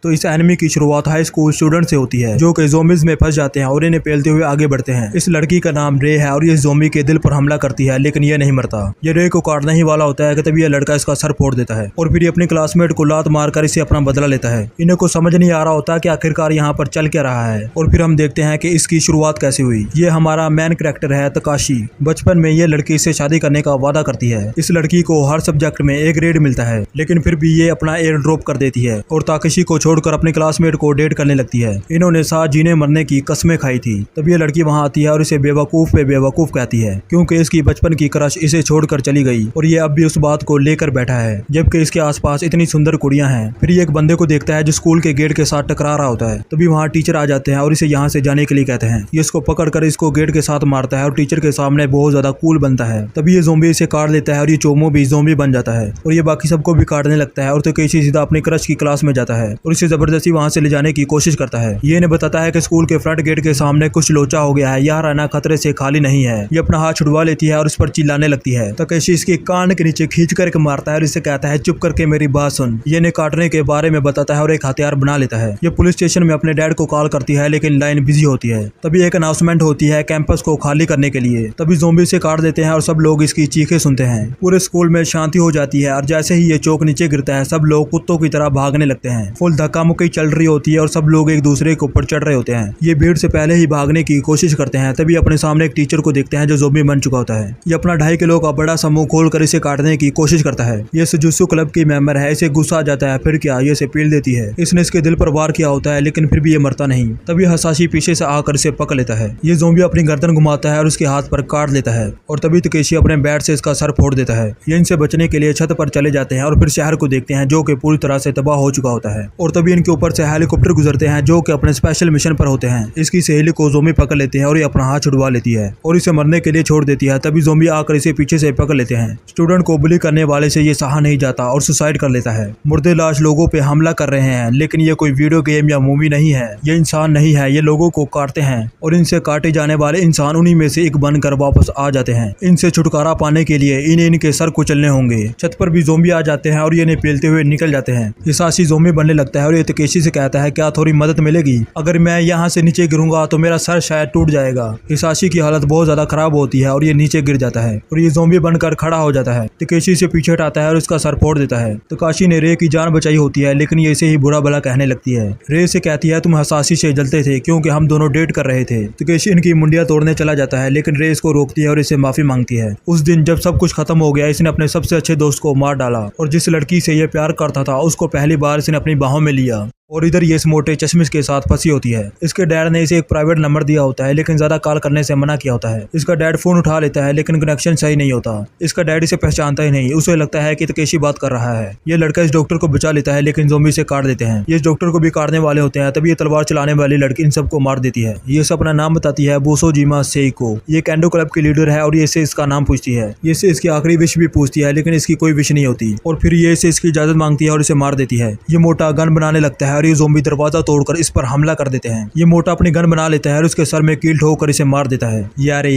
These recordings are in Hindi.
तो इस एनिमी की शुरुआत हाई स्कूल स्टूडेंट से होती है जो कि ज़ोंबीज में फंस जाते हैं और इन्हें पेलते हुए आगे बढ़ते हैं। इस लड़की का नाम रे है और ये ज़ोंबी के दिल पर हमला करती है, लेकिन ये नहीं मरता। ये रे को काटने ही वाला होता है कि तभी ये लड़का इसका सर फोड़ देता है और फिर ये अपने क्लासमेट को लात मारकर इसे अपना बदला लेता है। इन्हें कुछ समझ नहीं आ रहा होता कि आखिरकार यहाँ पर चल क्या रहा है। और फिर हम देखते हैं कि इसकी शुरुआत कैसे हुई। ये हमारा मेन कैरेक्टर है तकाशी। बचपन में ये लड़की इससे शादी करने का वादा करती है। इस लड़की को हर सब्जेक्ट में A ग्रेड मिलता है, लेकिन फिर भी ये अपना एयर ड्रॉप कर देती है और ताकेशी को छोड़कर अपने क्लासमेट को डेट करने लगती है। इन्होंने साथ जीने मरने की कसमें खाई थी। तब ये लड़की वहां आती है और इसे बेवकूफ पे बेवकूफ कहती है क्योंकि इसकी बचपन की क्रश इसे छोड़कर चली गई और ये अब भी उस बात को लेकर बैठा है, जबकि इसके आसपास इतनी सुंदर कुड़ियां हैं। फिर ये एक बंदे को देखता है जो स्कूल के गेट के साथ टकरा रहा होता है। तभी वहाँ टीचर आ जाते हैं और इसे यहाँ से जाने के लिए कहते हैं। ये इसको पकड़कर इसको गेट के साथ मारता है और टीचर के सामने बहुत ज्यादा कूल बनता है। तभी ये ज़ोंबी इसे काट देता है और ये चोमो भी ज़ोंबी बन जाता है और ये बाकी सबको भी काटने लगता है और तकेशी सीधा अपनी क्रश की क्लास में जाता है और इसे जबरदस्ती वहाँ से ले जाने की कोशिश करता है। ये इन्हें बताता है कि स्कूल के फ्रंट गेट के सामने कुछ लोचा हो गया है, यह रहना खतरे से खाली नहीं है। ये अपना हाथ छुड़वा लेती है और इस पर चिल्लाने लगती है। तकेशी इसके कान के नीचे खींच करके मारता है और इसे कहता है चुप करके मेरी बात सुन। ये इन्हें काटने के बारे में बताता है और एक हथियार बना लेता है। ये पुलिस स्टेशन में अपने डैड को कॉल करती है, लेकिन लाइन बिजी होती है। तभी एक अनाउंसमेंट होती है कैंपस को खाली करने के लिए। तभी ज़ोंबी से काट देते हैं और सब लोग इसकी चीखें सुनते हैं। पूरे स्कूल में शांति हो जाती है और जैसे ही ये चौक नीचे गिरता है सब लोग कुत्तों की तरह भागने लगते हैं। फुल धक्का मुक्की चल रही होती है और सब लोग एक दूसरे के ऊपर चढ़ रहे होते हैं। ये भीड़ से पहले ही भागने की कोशिश करते हैं। तभी अपने सामने एक टीचर को देखते हैं जो ज़ोंबी बन चुका होता है। ये अपना 2.5 किलो का बड़ा समूह खोलकर इसे काटने की कोशिश करता है। ये जुजुत्सु क्लब की मेंबर है, इसे गुस्सा आ जाता है। फिर क्या, ये इसे पील देती है। इसने इसके दिल पर वार किया होता है, लेकिन फिर भी ये मरता नहीं। तभी हसाशी पीछे से आकर इसे पकड़ लेता है। ये ज़ोंबी अपनी गर्दन घुमाता है और उसके हाथ पर काट लेता है और तभी तकेशी अपने बैट से इसका सर फोड़ देता है। ये इनसे बचने के लिए छत पर चले जाते हैं और फिर शहर को देखते हैं जो कि पूरी तरह से तबाह हो चुका होता है। और तभी इनके ऊपर से हेलीकॉप्टर गुजरते हैं जो कि अपने स्पेशल मिशन पर होते हैं। इसकी सहेली को ज़ोंबी पकड़ लेते हैं और ये अपना हाथ छुड़वा लेती है और इसे मरने के लिए छोड़ देती है। तभी ज़ोंबी आकर इसे पीछे से पकड़ लेते हैं। स्टूडेंट को बुली करने वाले से ये सहा नहीं जाता और सुसाइड कर लेता है। मुर्दे लाश लोगों पे हमला कर रहे हैं, लेकिन ये कोई वीडियो गेम या मूवी नहीं है। ये इंसान नहीं है, ये लोगों को काटते हैं और इनसे काटे जाने वाले इंसान उन्हीं में से एक बनकर वापस आ जाते हैं। इनसे छुटकारा पाने के लिए इन्हें इनके सर कुचलने होंगे। छत पर भी ज़ोंबी आ जाते हैं और ये इन्हें पेलते हुए निकल जाते हैं। हिसाशी ज़ोंबी बनने लगता है और ये तकेशी से कहता है क्या थोड़ी मदद मिलेगी? अगर मैं यहाँ से नीचे गिरूंगा तो मेरा सर शायद टूट जाएगा। हिसाशी की हालत बहुत ज्यादा खराब होती है और ये नीचे गिर जाता है और ये ज़ोंबी बनकर खड़ा हो जाता है। तकेशी से पीछे हटाता है और इसका सर फोड़ देता है। तकाशी ने रे की जान बचाई होती है, लेकिन ये इसे ही बुरा भला कहने लगती है। रे से कहती है तुम हिसाशी से जलते थे क्योंकि हम दोनों डेट कर रहे थे। तकेशी इनकी मुंडिया तोड़ने चला जाता है, लेकिन रे इसको रोकती है और इससे माफी मांगती है। उस दिन जब सब कुछ खत्म हो गया, इसने अपने सबसे अच्छे दोस्त को मार डाला और जिस लड़की से ये प्यार करता था उसको पहली बार इसने अपनी बाहों में लिया। और इधर ये इस मोटे चश्मिश के साथ फंसी होती है। इसके डैड ने इसे एक प्राइवेट नंबर दिया होता है, लेकिन ज्यादा कॉल करने से मना किया होता है। इसका डैड फोन उठा लेता है, लेकिन कनेक्शन सही नहीं होता। इसका डैड इसे पहचानता ही नहीं, उसे लगता है कि तकेशी बात कर रहा है। ये लड़का इस डॉक्टर को बचा लेता है, लेकिन ज़ोंबी से काट देते हैं। ये इस डॉक्टर को भी काटने वाले होते हैं। तभी ये तलवार चलाने वाली लड़की इन सबको मार देती है। ये सब अपना नाम बताती है, बोसोजिमा सेइको। ये कैंडो क्लब की लीडर है और ये इसे इसका नाम पूछती है। ये इसे इसकी आखिरी विश भी पूछती है, लेकिन इसकी कोई विश नहीं होती और फिर ये इसे इसकी इजाजत मांगती है और इसे मार देती है। ये मोटा गन बनाने लगता है और ये ज़ोंबी दरवाजा तोड़कर इस पर हमला कर देते हैं। ये मोटा अपनी गन बना लेता है और उसके सर में कील ठोककर इसे मार देता है। यारे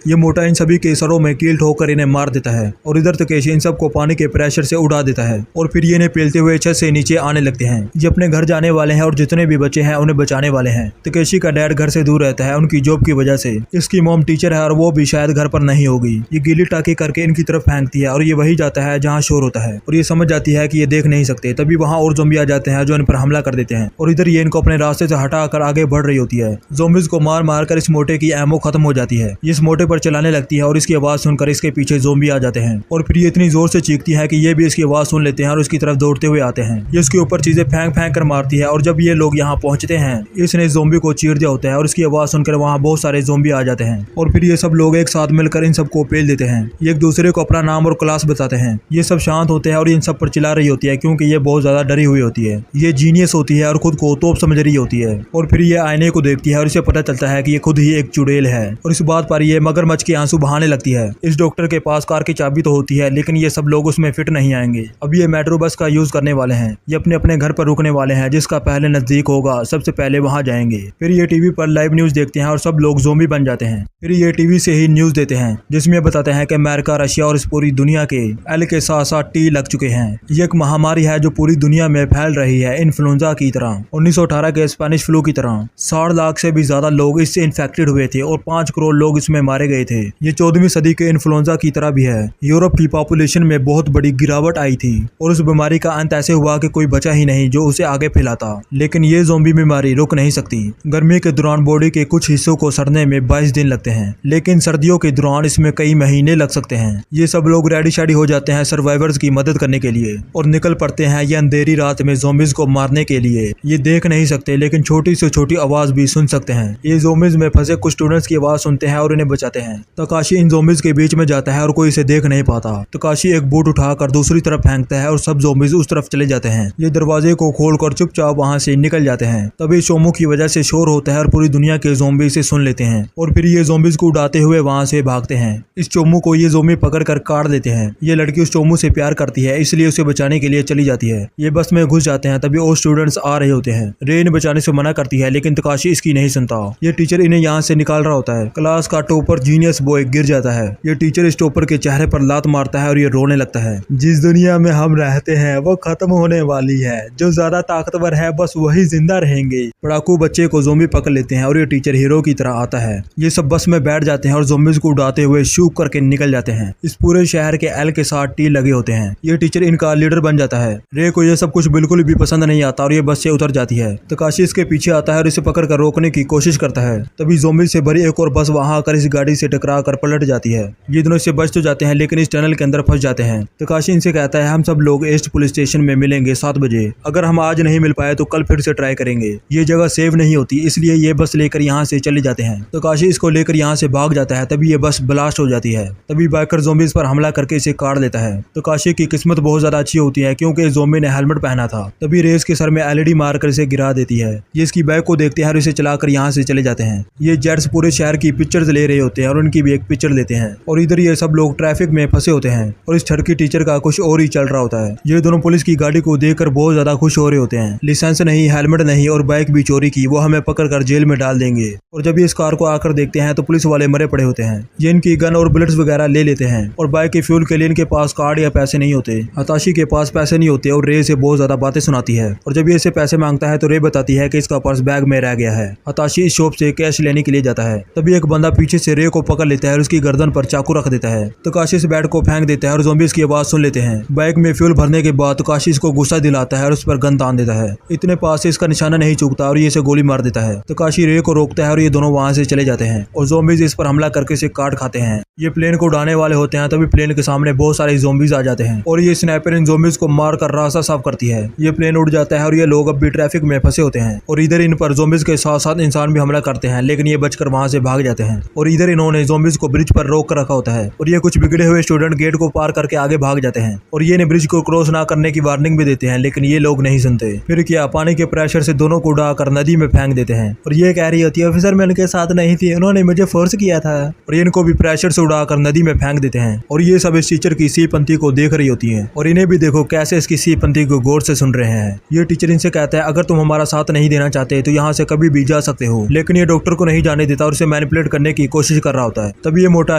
ये मोटा इन सभी के सरों में कील ठोककर इन्हें मार देता है और इधर तकेशी इन सबको पानी के प्रेशर से उड़ा देता है और फिर ये इन्हें पेलते हुए छत से नीचे आने लगते हैं। ये अपने घर जाने वाले हैं और जितने भी बच्चे हैं उन्हें बचाने वाले हैं। तकेशी का डैड घर से दूर रहता है उनकी जॉब की वजह से। इसकी मॉम टीचर है और वो भी शायद घर पर नहीं होगी। ये गीली टाकी करके इनकी तरफ फेंकती है और ये वही जाता है जहाँ शोर होता है और ये समझ जाती है कि ये देख नहीं सकते। तभी वहाँ और ज़ोंबी आ जाते हैं जो इन पर हमला कर देते हैं और इधर ये इनको अपने रास्ते से हटाकर आगे बढ़ रही होती है। ज़ोंबीज़ को मार मार कर इस मोटे की एमो खत्म हो जाती है। ये इस मोटे पर चलाने लगती है और इसकी आवाज सुनकर इसके पीछे ज़ोंबी आ जाते हैं और फिर ये इतनी जोर से चीखती है कि ये भी इसकी आवाज सुन लेते हैं और उसकी तरफ दौड़ते हुए आते हैं। ये उसके ऊपर चीजें फेंक फेंक कर मारती है और जब ये लोग यहाँ पहुंचते हैं इसने ज़ोंबी को चीर दिया होता है और इसकी आवाज सुनकर वहाँ बहुत सारे ज़ोंबी आ जाते हैं और फिर ये सब लोग एक साथ मिलकर इन सबको पेल देते हैं। ये एक दूसरे को अपना नाम और क्लास बताते हैं। ये सब शांत होते हैं और इन सब पर चिल्ला रही होती है क्योंकि ये बहुत ज्यादा डरी हुई होती है। ये जीनियस होती है और खुद को तोप समझ रही होती है और फिर ये आईने को देखती है और इसे पता चलता है कि ये खुद ही एक चुड़ैल है और इस बात पर ये मगरमच्छ के आंसू बहाने लगती है। इस डॉक्टर के पास कार की चाबी तो होती है, लेकिन ये सब लोग उसमें फिट नहीं आएंगे। अब ये मेट्रो बस का यूज करने वाले हैं। ये अपने अपने घर पर रुकने वाले हैं, जिसका पहले नजदीक होगा सबसे पहले वहां जाएंगे। फिर ये टीवी पर लाइव न्यूज देखते हैं और सब लोग ज़ोंबी बन जाते हैं। फिर ये टीवी से ही न्यूज देते हैं जिसमें बताते हैं कि अमेरिका, रशिया और इस पूरी दुनिया के एल के साथ साथ टी लग चुके हैं। ये एक महामारी है जो पूरी दुनिया में फैल रही है, इन्फ्लुएंजा इन्फ्लुएंजा की तरह, 1918 के स्पेनिश फ्लू की तरह 60 लाख से भी ज्यादा लोग इससे इन्फेक्टेड हुए थे और 5 करोड़ लोग इसमें मारे गए थे। ये 14वीं सदी के इन्फ्लुएंजा की तरह भी है। यूरोप की पॉपुलेशन में बहुत बड़ी गिरावट आई थी और उस बीमारी का अंत ऐसे हुआ कि कोई बचा ही नहीं जो उसे आगे फैलाता। लेकिन ये ज़ोंबी बीमारी रुक नहीं सकती। गर्मी के दौरान बॉडी के कुछ हिस्सों को सड़ने में 22 दिन लगते हैं, लेकिन सर्दियों के दौरान इसमें कई महीने लग सकते हैं। ये सब लोग रेडी शेडी हो जाते हैं सर्वाइवर्स की मदद करने के लिए और निकल पड़ते हैं ये अंधेरी रात में ज़ोंबीज को मारने के लिए। ये देख नहीं सकते लेकिन छोटी से छोटी आवाज भी सुन सकते हैं। ये ज़ोंबीज में फंसे कुछ स्टूडेंट्स की आवाज सुनते हैं और उन्हें बचाते हैं। तकाशी इन ज़ोंबीज के बीच में जाता है और कोई इसे देख नहीं पाता। तकाशी एक बूट उठाकर दूसरी तरफ फेंकता है और सब ज़ोंबीज उस तरफ चले जाते हैं। ये दरवाजे को खोलकर चुपचाप वहां से निकल जाते हैं। तभी चोमू की वजह से शोर होता है और पूरी दुनिया के ज़ोंबी इसे सुन लेते हैं और फिर ये ज़ोंबीज को उड़ाते हुए वहां से भागते हैं। इस चोमू को ये ज़ोंबी पकड़कर काट देते हैं। ये लड़की उस चोमू से प्यार करती है इसलिए उसे बचाने के लिए चली जाती है। ये बस में घुस जाते हैं। तभी और स्टूडेंट्स आ रहे होते हैं। रे इन्हें बचाने से मना करती है लेकिन तकाशी इसकी नहीं सुनता। ये टीचर इन्हें यहाँ से निकाल रहा होता है। क्लास का टॉपर जीनियस बॉय गिर जाता है। ये टीचर इस टॉपर के चेहरे पर लात मारता है और ये रोने लगता है। जिस दुनिया में हम रहते हैं वो खत्म होने वाली है। जो ज्यादा ताकतवर है बस वही जिंदा रहेंगे। पढ़ाकू बच्चे को ज़ोंबी पकड़ लेते हैं और ये टीचर हीरो की तरह आता है। ये सब बस में बैठ जाते हैं और ज़ोंबीज को उड़ाते हुए शूट करके निकल जाते हैं। इस पूरे शहर के एल के साथ टी लगे होते हैं। ये टीचर इनका लीडर बन जाता है। रे को ये सब कुछ बिल्कुल भी पसंद नहीं आता और ये बस से उतर जाती है। तकाशी इसके पीछे आता है और इसे पकड़कर रोकने की कोशिश करता है। तभी ज़ोंबी से भरी एक और बस वहां आकर इस गाड़ी से टकरा कर पलट जाती है। ये दोनों इससे बच तो जाते हैं लेकिन इस टनल के अंदर फंस जाते हैं। तकाशी इनसे कहता है हम सब लोग ईस्ट पुलिस स्टेशन में मिलेंगे 7 बजे। अगर हम आज नहीं मिल पाए तो कल फिर से ट्राई करेंगे। ये जगह सेफ नहीं होती इसलिए ये बस लेकर यहाँ से चले जाते हैं। तकाशी इसको लेकर यहाँ से भाग जाता है। तभी ये बस ब्लास्ट हो जाती है। तभी बाइकर ज़ोंबीज पर हमला करके इसे काट देता है। तकाशी की किस्मत बहुत ज्यादा अच्छी होती है क्योंकि ज़ोंबी ने हेलमेट पहना था। तभी रेस के सर में एलईडी मारकर इसे गिरा देती है। ये इसकी बाइक को देखते हैं और इसे चलाकर यहाँ से चले जाते हैं। ये जेट्स पूरे शहर की पिक्चर्स ले रहे होते हैं और उनकी भी एक पिक्चर लेते हैं और इधर ये सब लोग ट्रैफिक में फंसे होते हैं और इस ठड़की टीचर का कुछ और ही चल रहा होता है। ये दोनों पुलिस की गाड़ी को देखकर बहुत ज्यादा खुश हो रहे होते हैं। लाइसेंस नहीं, हेलमेट नहीं और बाइक भी चोरी की, वो हमें पकड़कर जेल में डाल देंगे। और जब ये इस कार को आकर देखते हैं तो पुलिस वाले मरे पड़े होते हैं। ये इनकी गन और बुलेट्स वगैरह ले लेते हैं और बाइक के फ्यूल के लिए इनके पास कार्ड या पैसे नहीं होते। हताशी के पास पैसे नहीं होते और रे से बहुत ज्यादा बातें सुनाती है और जब ये इसे पैसे मांगता है तो रे बताती है कि इसका पर्स बैग में रह गया है। हताशी इस शॉप से कैश लेने के लिए जाता है। तभी एक बंदा पीछे से रे को पकड़ लेता है और उसकी गर्दन पर चाकू रख देता है। तकाशी इस बैट को फेंक देता है और ज़ोंबीज की आवाज सुन लेते हैं। बाइक में फ्यूल भरने के बाद तकाशी इसको गुस्सा दिलाता है और उस पर गन तान देता है। इतने पास से इसका निशाना नहीं चूकता और ये इसे गोली मार देता है। तकाशी रे को रोकता है और ये दोनों वहां से चले जाते हैं और ज़ोंबीज इस पर हमला करके इसे काट खाते हैं। ये प्लेन को उड़ाने वाले होते हैं। तभी प्लेन के सामने बहुत सारे ज़ोंबीज आ जाते हैं और ये स्नाइपर इन ज़ोंबीज को मार कर रास्ता साफ करती है। ये प्लेन उड़ जाता है और ये लोग अब भी ट्रैफिक में फंसे होते हैं और इधर इन पर ज़ोंबीज के साथ साथ इंसान भी हमला करते हैं लेकिन ये बचकर वहां से भाग जाते हैं और इधर इन्होंने ज़ोंबीज को ब्रिज पर रोक कर रखा होता है और ये कुछ बिगड़े हुए स्टूडेंट गेट को पार करके आगे भाग जाते हैं और ये ब्रिज को क्रॉस ना करने की वार्निंग भी देते हैं लेकिन ये लोग नहीं सुनते। फिर क्या, पानी के प्रेशर से दोनों को उड़ाकर नदी में फेंक देते हैं और ये कह रही होती है ऑफिसर मैं उनके साथ नहीं थी, उन्होंने मुझे फोर्स किया था। और ये इनको भी प्रेशर से उड़ाकर नदी में फेंक देते हैं और ये सब इस टीचर की सी पंथी को देख रही होती है और इन्हें भी देखो कैसे इसकी सी पंथी को गौर से सुन रहे हैं। ये टीचर इनसे कहता है अगर तुम हमारा साथ नहीं देना चाहते तो यहाँ से कभी भी जा सकते हो, लेकिन ये डॉक्टर को नहीं जाने देता और उसे मैनिपुलेट करने की कोशिश कर रहा होता है। तभी ये मोटा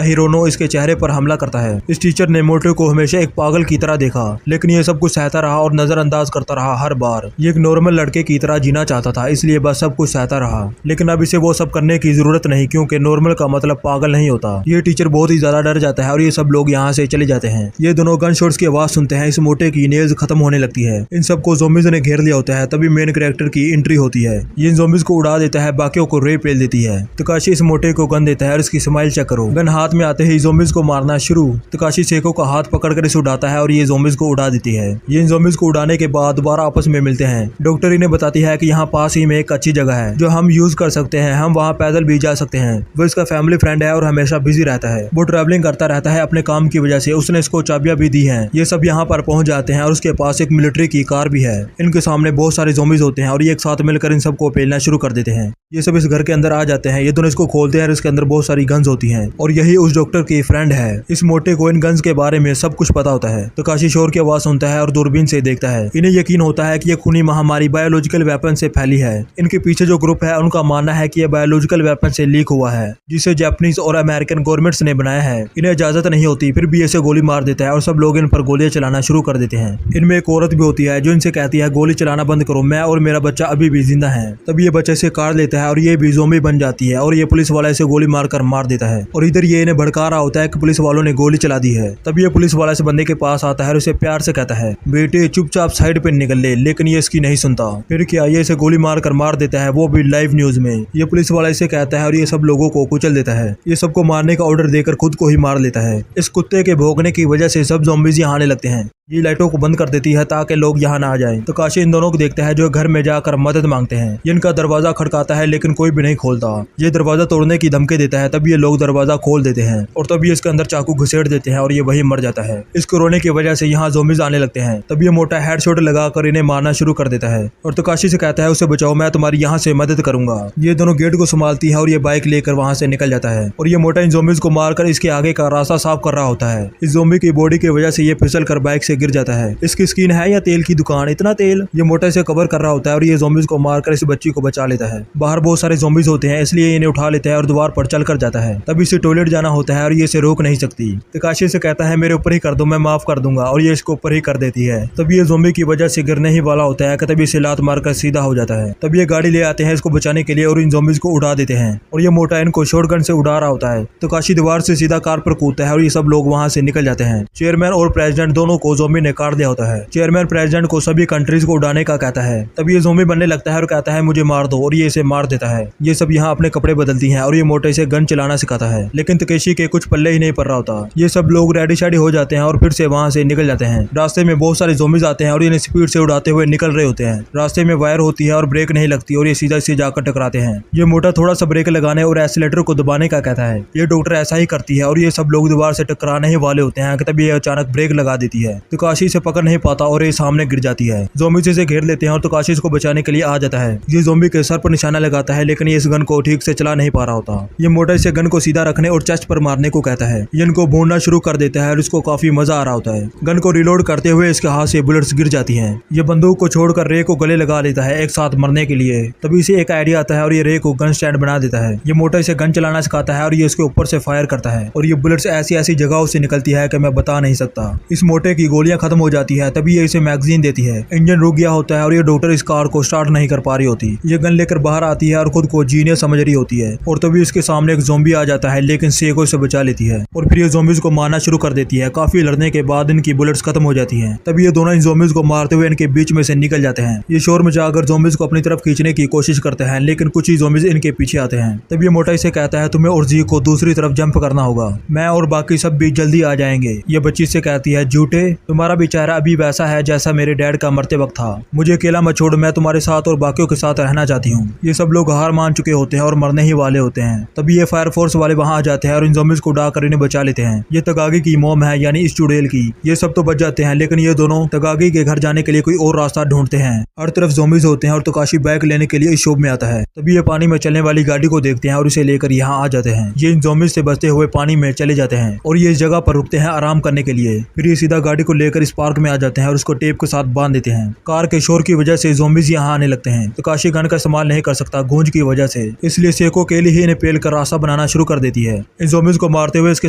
हिरोनो इसके चेहरे पर हमला करता है। इस टीचर ने मोटे को हमेशा एक पागल की तरह देखा लेकिन ये सब कुछ सहता रहा और नजरअंदाज करता रहा हर बार। ये एक नॉर्मल लड़के की तरह जीना चाहता था इसलिए बस सब कुछ सहता रहा, लेकिन अब इसे वो सब करने की जरूरत नहीं क्योंकि नॉर्मल का मतलब पागल नहीं होता। ये टीचर बहुत ही ज्यादा डर जाता है और ये सब लोग यहाँ से चले जाते हैं। ये दोनों गन शॉट्स की आवाज सुनते हैं। इस मोटे की नेल्स खत्म होने लगती है। इन सबको ज़ोंबीज ने घेर लिया होता है। तभी मेन कैरेक्टर की एंट्री होती है। ये इन ज़ोंबीज को उड़ा देता है, बाकियों को रे पेल देती है। तकाशी इस मोटे को गन देता है और इसकी स्माइल चेक करो। गन हाथ में आते ही ज़ोंबीज को मारना शुरू। तकाशी सेको का हाथ पकड़कर इसे उड़ाता है और ये ज़ोंबीज को उड़ा देती है। ये इन ज़ोंबीज को उड़ाने के बाद दोबारा आपस में मिलते हैं। डॉक्टर इन्हें बताती है कि यहाँ पास ही में एक अच्छी जगह है जो हम यूज कर सकते हैं, हम वहाँ पैदल भी जा सकते हैं। वो इसका फैमिली फ्रेंड है और हमेशा बिजी रहता है। वो ट्रैवलिंग करता रहता है अपने काम की वजह से। उसने इसको चाबियां भी दी हैं। ये सब यहाँ पर पहुंच जाते हैं और उसके पास एक मिलिट्री की कार भी है। इनके सामने बहुत सारे ज़ोंबीज होते हैं और ये एक साथ मिलकर इन सबको पेलना शुरू कर देते हैं। ये सब इस घर के अंदर आ जाते हैं। ये दोनों इसको खोलते हैं और इसके अंदर बहुत सारी गन्स होती हैं और यही उस डॉक्टर की फ्रेंड है। इस मोटे को इन गन्स के बारे में सब कुछ पता होता है। तकाशी शोर की आवाज सुनता है और दूरबीन से देखता है। इन्हें यकीन होता है कि ये खूनी महामारी बायोलॉजिकल वेपन से फैली है। इनके पीछे जो ग्रुप है उनका मानना है कि यह बायोलॉजिकल वेपन से लीक हुआ है जिसे जापानीज और अमेरिकन गवर्नमेंट्स ने बनाया है। इन्हें इजाजत नहीं होती, फिर भी ऐसे गोली मार देता है और सब लोग इन पर गोलियां चलाना शुरू कर देते हैं। इनमें एक औरत भी होती है जो इनसे कहती है गोली चलाना बंद करो, मैं और मेरा बच्चा अभी भी जिंदा है। तब ये बच्चे से काट लेता है और ये भी ज़ॉम्बी बन जाती है और ये पुलिस वाला इसे गोली मारकर मार देता है। और इधर ये इन्हें भड़का रहा होता है कि पुलिस वालों ने गोली चला दी है। तब ये पुलिस वाला इस बंदे के पास आता है और उसे प्यार से कहता है बेटे चुपचाप साइड पे निकल ले, लेकिन ये इसकी नहीं सुनता। फिर क्या ये इसे गोली मारकर मार देता है, वो भी लाइव न्यूज में। ये पुलिस वाला इसे कहता है और ये सब लोगों को कुचल देता है। ये सबको मारने का ऑर्डर देकर खुद को ही मार लेता है। इस कुत्ते के भौंकने की वजह से सब ज़ॉम्बीज़ यहाँ आने लगते हैं। ये लाइटों को बंद कर देती है ताकि लोग यहाँ ना आ जाएं। तो काशी इन दोनों को देखता है जो घर में जाकर मदद मांगते हैं। इनका दरवाजा खड़काता है लेकिन कोई भी नहीं खोलता। ये दरवाजा तोड़ने की धमकी देता है, तब ये लोग दरवाजा खोल देते हैं और तब ये इसके अंदर चाकू घुसेड़ देते हैं और ये वही मर जाता है। इसको रोने की वजह से यहाँ ज़ॉम्बीज़ आने लगते हैं। तब ये मोटा हेडशॉट लगाकर इन्हें मारना शुरू कर देता है और तो काशी से कहता है उसे बचाओ, मैं तुम्हारी यहाँ से मदद करूंगा। ये दोनों गेट को संभालती है और ये बाइक लेकर वहाँ से निकल जाता है और ये मोटा इन ज़ॉम्बीज़ को मारकर इसके आगे का रास्ता साफ कर रहा होता है। इस ज़ॉम्बी की बॉडी की वजह से ये फिसल कर बाइक से गिर जाता है। इसकी स्किन है या तेल की दुकान, इतना तेल। ये मोटा से कवर कर रहा होता है और ये ज़ॉम्बीज़ को मारकर इस बच्ची को बचा लेता है। बाहर बहुत सारे ज़ॉम्बीज़ होते हैं इसलिए इन्हें उठा लेता है और द्वार पर चल कर जाता है। तब इसे टॉयलेट जाना होता है और ये इसे रोक नहीं सकती। तकाशी से कहता है मेरे ऊपर ही कर दो, मैं माफ कर दूंगा, और ये इसको ऊपर ही कर देती है। तब ये ज़ॉम्बी की वजह से गिरने ही वाला होता है कि तभी इसे लात मारकर सीधा हो जाता है। तब ये गाड़ी ले आते हैं इसको बचाने के लिए और इन ज़ॉम्बीज़ को उड़ा देते हैं और ये मोटा इनको शॉटगन से उड़ा रहा होता है। तकाशी दीवार से सीधा कार पर कूदता है और ये सब लोग वहां से निकल जाते हैं। चेयरमैन और प्रेसिडेंट दोनों को ज़ॉम्बी ने काट दिया होता है। चेयरमैन प्रेसिडेंट को सभी कंट्रीज को उड़ाने का कहता है। तब ये ज़ॉम्बी बनने लगता है और कहता है मुझे मार दो, और ये इसे मार देता है। ये सब यहाँ अपने कपड़े बदलती हैं और ये मोटे से गन चलाना सिखाता है, लेकिन तकेशी के कुछ पल्ले ही नहीं पड़ रहा होता। ये सब लोग रेडी शेडी हो जाते हैं और फिर से वहाँ से निकल जाते हैं। रास्ते में बहुत सारे ज़ॉम्बीज़ आते हैं और इन्हें स्पीड से उड़ाते हुए निकल रहे होते हैं। रास्ते में वायर होती है और ब्रेक नहीं लगती और ये सीधा से जाकर टकराते हैं। ये मोटा थोड़ा सा ब्रेक लगाने और एक्सीलेटर को दबाने का कहता है। ये डॉक्टर ऐसा ही करती है और ये सब लोग दीवार से टकराने ही वाले होते हैं कि तभी ये अचानक ब्रेक लगा देती है। तकाशी से पकड़ नहीं पाता और ये सामने गिर जाती है। ज़ॉम्बी इसे घेर लेते हैं और तकाशी इसको बचाने के लिए आ जाता है। ये ज़ॉम्बी के सर पर निशाना लगाता है लेकिन ये इस गन को ठीक से चला नहीं पा रहा होता। ये मोटा इसे गन को सीधा रखने और चेस्ट पर मारने को कहता है। ये इनको भूनना शुरू कर देता है और इसको काफी मजा आ रहा होता है। गन को रिलोड करते हुए इसके हाथ से बुलेट्स गिर जाती हैं। ये बंदूक को छोड़कर रे को गले लगा लेता है एक साथ मरने के लिए। तभी इसे एक आइडिया आता है और ये रे को गन स्टैंड बना देता है। ये मोटा इसे गन चलाना सिखाता है और ये इसके ऊपर से फायर करता है और ये बुलेट्स ऐसी ऐसी जगहों से निकलती है कि मैं बता नहीं सकता। इस मोटे की गोलियां खत्म हो जाती है, तभी ये इसे मैगजीन देती है। इंजन रुक गया होता है और ये डॉक्टर इस कार को स्टार्ट नहीं कर पा रही होती। ये गन लेकर बाहर आती है और खुद को जीनियस समझ रही होती है और तभी इसके सामने एक ज़ॉम्बी आ जाता है, लेकिन सेको इसे बचा लेती है और फिर ये ज़ॉम्बीज़ को मारना शुरू कर देती है। काफी लड़ने के बाद इनकी बुलेट्स खत्म हो जाती हैं। तभी ये दोनों इन ज़ॉम्बीज़ को मारते हुए इनके बीच में से निकल जाते हैं। ये शोर मचाकर ज़ॉम्बीज़ को अपनी तरफ खींचने की कोशिश करते हैं, लेकिन कुछ ही ज़ॉम्बीज़ इनके पीछे आते हैं। तब ये मोटा इसे कहता है तुम्हें और जी को दूसरी तरफ जंप करना होगा, मैं और बाकी सब भी जल्दी आ जाएंगे। ये बच्ची से कहती है झूठे, तुम्हारा भी चेहरा अभी वैसा है जैसा मेरे डैड का मरते वक्त था। मुझे अकेला मत छोड़, मैं तुम्हारे साथ और बाकियों के साथ रहना चाहती हूँ। ये सब लोग हार मान चुके होते हैं और मरने ही वाले होते हैं। तभी ये फायर फोर्स वाले वहां आ जाते हैं और इन ज़ॉम्बीज़ को उड़ाकर इन्हें बचा लेते हैं। ये तगागी की मोम है यानी इस चुड़ैल की। ये सब तो बच जाते हैं, लेकिन ये दोनों तगागी के घर जाने के लिए कोई और रास्ता ढूंढते हैं। हर तरफ ज़ॉम्बीज़ होते हैं और तकाशी बाइक लेने के लिए इस शॉप में आता है। तभी ये पानी में चलने वाली गाड़ी को देखते हैं और इसे लेकर यहाँ आ जाते हैं। ये इन ज़ॉम्बीज़ से बचते हुए पानी में चले जाते हैं और ये इस जगह पर रुकते हैं आराम करने के लिए। फिर ये सीधा गाड़ी को लेकर इस पार्क में आ जाते हैं और उसको टेप के साथ बांध देते हैं। कार के शोर की वजह से ज़ॉम्बीज़ यहाँ आने लगते हैं। तकाशी गन का इस्तेमाल नहीं कर सकता गूंज की वजह से, इसलिए सेको के लिए ही इन्हें पेल कर रास्ता बनाना शुरू कर देती है। इन ज़ॉम्बीज़ को मारते हुए इसके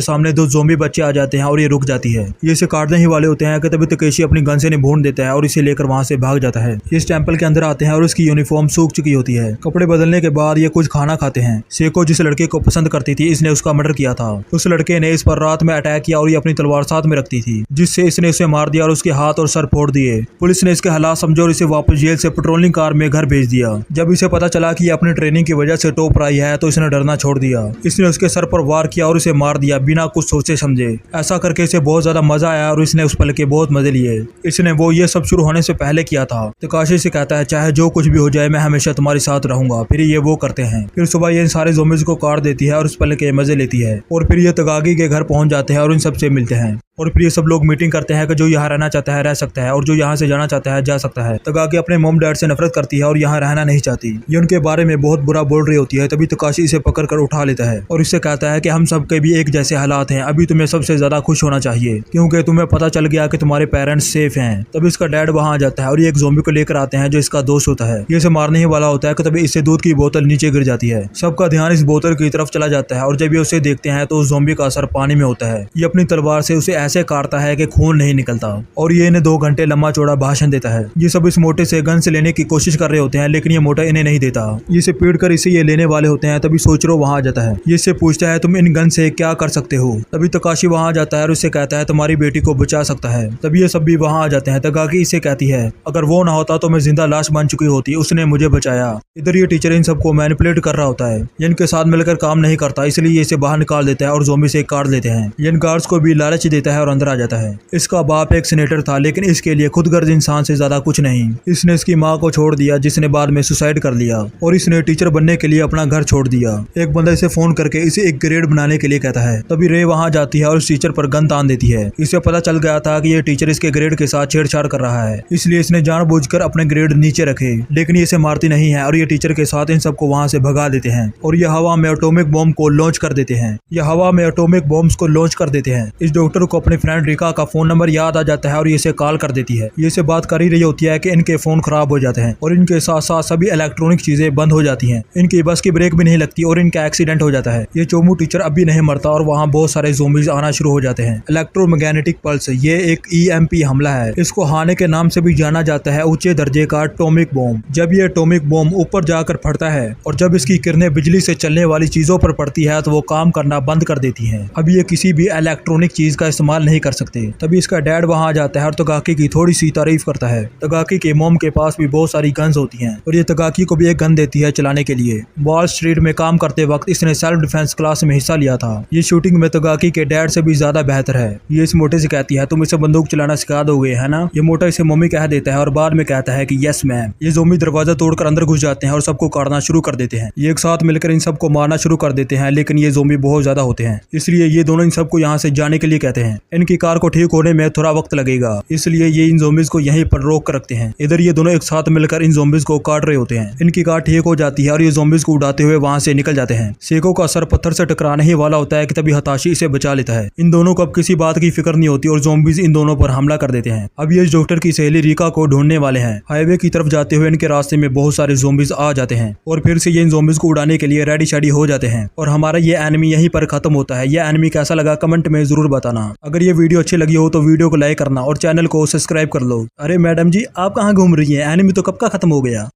सामने दो ज़ॉम्बी बच्चे आ जाते हैं और ये रुक जाती है। ये इसे काटने ही वाले होते हैं कि तभी तकेशी अपनी गन से इन्हें भून देता है और इसे लेकर वहां से भाग जाता है। इस टेंपल के अंदर आते हैं और उसकी यूनिफॉर्म सूख चुकी होती है। कपड़े बदलने के बाद ये कुछ खाना खाते हैं। सेको जिस लड़के को पसंद करती थी इसने उसका मर्डर किया था। उस लड़के ने इस पर रात में अटैक किया और ये अपनी तलवार साथ में रखती थी, जिससे इसने उसे मार दिया और उसके हाथ और सर फोड़ दिए। पुलिस ने इसके हालात समझे और इसे वापस जेल से पेट्रोलिंग कार में घर भेज दिया। जब इसे पता चला कि ये अपनी ट्रेनिंग की वजह से टॉप पर आई है तो इसने डरना छोड़ दिया। इसने उसके सर पर वार किया और इसे मार दिया बिना कुछ सोचे समझे। ऐसा करके इसे बहुत ज्यादा मजा आया और इसने उस पल के बहुत मजे लिए। इसने वो ये सब शुरू होने से पहले किया था। तकाशी से कहता है चाहे जो कुछ भी हो जाए मैं हमेशा तुम्हारे साथ रहूंगा। फिर ये वो करते हैं। फिर सुबह ये इन सारे ज़ॉम्बीज़ को काट देती है और उस पल के मजे लेती है और फिर ये तगागी के घर पहुंच जाते हैं और इन सबसे मिलते हैं और फिर ये सब लोग मीटिंग करते हैं कि जो यहाँ रहना चाहता है रह सकता है और जो यहाँ से जाना चाहता है जा सकता है। तकाकी अपने मॉम डैड से नफरत करती है और यहाँ रहना नहीं चाहती। ये उनके बारे में बहुत बुरा बोल रही होती है। तभी तकाशी इसे पकड़ कर उठा लेता है और इससे कहता है कि हम सबके भी एक जैसे हालात हैं, अभी तुम्हें सबसे ज्यादा खुश होना चाहिए क्योंकि तुम्हें पता चल गया कि तुम्हारे पेरेंट्स सेफ हैं। तभी इसका डैड वहाँ आ जाता है और ये एक ज़ॉम्बी को लेकर आते हैं जो इसका दोस्त होता है। ये इसे मारने ही वाला होता है कि तभी इससे दूध की बोतल नीचे गिर जाती है। सबका ध्यान इस बोतल की तरफ चला जाता है और जब ये उसे देखते हैं तो उस ज़ॉम्बी का असर पानी में होता है। ये अपनी तलवार से उसे ऐसे काटता है कि खून नहीं निकलता और ये इन्हें 2 घंटे लंबा चौड़ा भाषण देता है। ये सब इस मोटे से गन से लेने की कोशिश कर रहे होते हैं लेकिन ये मोटा इन्हें नहीं देता। ये इसे पीट कर इसे ये लेने वाले होते हैं। तभी सोचरो वहाँ आ जाता है। ये इससे पूछता है तुम इन गन से क्या कर सकते हो। तभी तकाशी वहाँ आ जाता है और उससे कहता है तुम्हारी बेटी को बचा सकता है। तभी ये सब भी वहाँ आ जाते हैं। तकाकी इसे कहती है अगर वो ना होता तो मैं जिंदा लाश बन चुकी होती, उसने मुझे बचाया। इधर ये टीचर इन सबको मैनिपुलेट कर रहा होता है। ये इनके साथ मिलकर काम नहीं करता इसलिए ये इसे बाहर निकाल देता है और ज़ॉम्बी से काट लेते हैं। ये इन गार्ड्स को भी लालच देता है और अंदर आ जाता है। इसका बाप एक सीनेटर था लेकिन इसके लिए खुदगर्ज इंसान से ज्यादा कुछ नहीं। इसने इसकी माँ को छोड़ दिया जिसने बाद में सुसाइड कर लिया और इसने टीचर बनने के लिए अपना घर छोड़ दिया। एक बंदा इसे फोन करके इसे एक ग्रेड बनाने के लिए कहता है। तभी रे वहाँ जाती है और उस टीचर पर गन तान देती है। इसे पता चल गया था कि ये टीचर इसके ग्रेड के साथ छेड़छाड़ कर रहा है इसलिए इसने जानबूझकर अपने ग्रेड नीचे रखे लेकिन ये इसे मारती नहीं है और ये टीचर के साथ इन सबको वहाँ से भगा देते हैं और ये हवा में एटॉमिक बॉम्ब को लॉन्च कर देते हैं। ये हवा में एटॉमिक बॉम्ब्स को लॉन्च कर देते हैं। इस डॉक्टर को अपने फ्रेंड रिका का फोन नंबर याद आ जाता है और ये इसे कॉल कर देती है। ये इसे बात कर ही रही होती है कि इनके फोन खराब हो जाते हैं और इनके साथ साथ सभी इलेक्ट्रॉनिक चीजें बंद हो जाती हैं। इनकी बस की ब्रेक भी नहीं लगती और इनका एक्सीडेंट हो जाता है। ये चोमू टीचर अभी नहीं मरता और वहाँ बहुत सारे ज़ॉम्बीज आना शुरू हो जाते हैं। इलेक्ट्रोमैग्नेटिक पल्स ये एक EMP हमला है। इसको हाने के नाम से भी जाना जाता है, ऊंचे दर्जे का एटॉमिक बॉम्ब। जब ये एटॉमिक बॉम्ब ऊपर जाकर फटता है और जब इसकी किरणें बिजली से चलने वाली चीजों पर पड़ती है तो वो काम करना बंद कर देती हैं। अब ये किसी भी इलेक्ट्रॉनिक चीज का इस्तेमाल नहीं कर सकते। तभी इसका डैड वहाँ आ जाता है और तकाकी की थोड़ी सी तारीफ करता है। तकाकी के मॉम के पास भी बहुत सारी गन्स होती हैं और ये तकाकी को भी एक गन देती है चलाने के लिए। वॉल स्ट्रीट में काम करते वक्त इसने सेल्फ डिफेंस क्लास में हिस्सा लिया था। ये शूटिंग में तकाकी के डैड से भी ज्यादा बेहतर है। ये इस मोटे से कहती है तुम इसे बंदूक चलाना सिखा दोगे है ना। ये मोटा इसे मम्मी कह देता है और बाद में कहता है कि यस मैम। ये ज़ॉम्बी दरवाजा तोड़कर अंदर घुस जाते हैं और सबको काटना शुरू कर देते हैं। ये एक साथ मिलकर इन सबको मारना शुरू कर देते हैं लेकिन ये ज़ॉम्बी बहुत ज्यादा होते हैं इसलिए ये दोनों इन सबको यहाँ से जाने के लिए कहते हैं। इनकी कार को ठीक होने में थोड़ा वक्त लगेगा इसलिए ये इन ज़ॉम्बीज को यहीं पर रोक कर रखते हैं। इधर ये दोनों एक साथ मिलकर इन ज़ॉम्बीज को काट रहे होते हैं। इनकी कार ठीक हो जाती है और ये ज़ॉम्बीज को उड़ाते हुए वहाँ से निकल जाते हैं। सेको का सर पत्थर से टकराने ही वाला होता है कि तभी हताशी इसे बचा लेता है। इन दोनों को अब किसी बात की फिक्र नहीं होती और ज़ॉम्बीज इन दोनों पर हमला कर देते हैं। अब ये डॉक्टर की सहेली रिका को ढूंढने वाले हैं। हाईवे की तरफ जाते हुए इनके रास्ते में बहुत सारे ज़ॉम्बीज आ जाते हैं और फिर से ये इन ज़ॉम्बीज को उड़ाने के लिए रेडी शेडी हो जाते हैं और हमारा ये एनिमी यहीं पर खत्म होता है। ये एनिमी कैसा लगा कमेंट में जरूर बताना। अगर ये वीडियो अच्छी लगी हो तो वीडियो को लाइक करना और चैनल को सब्सक्राइब कर लो। अरे मैडम जी आप कहाँ घूम रही हैं, एनिमी तो कब का खत्म हो गया।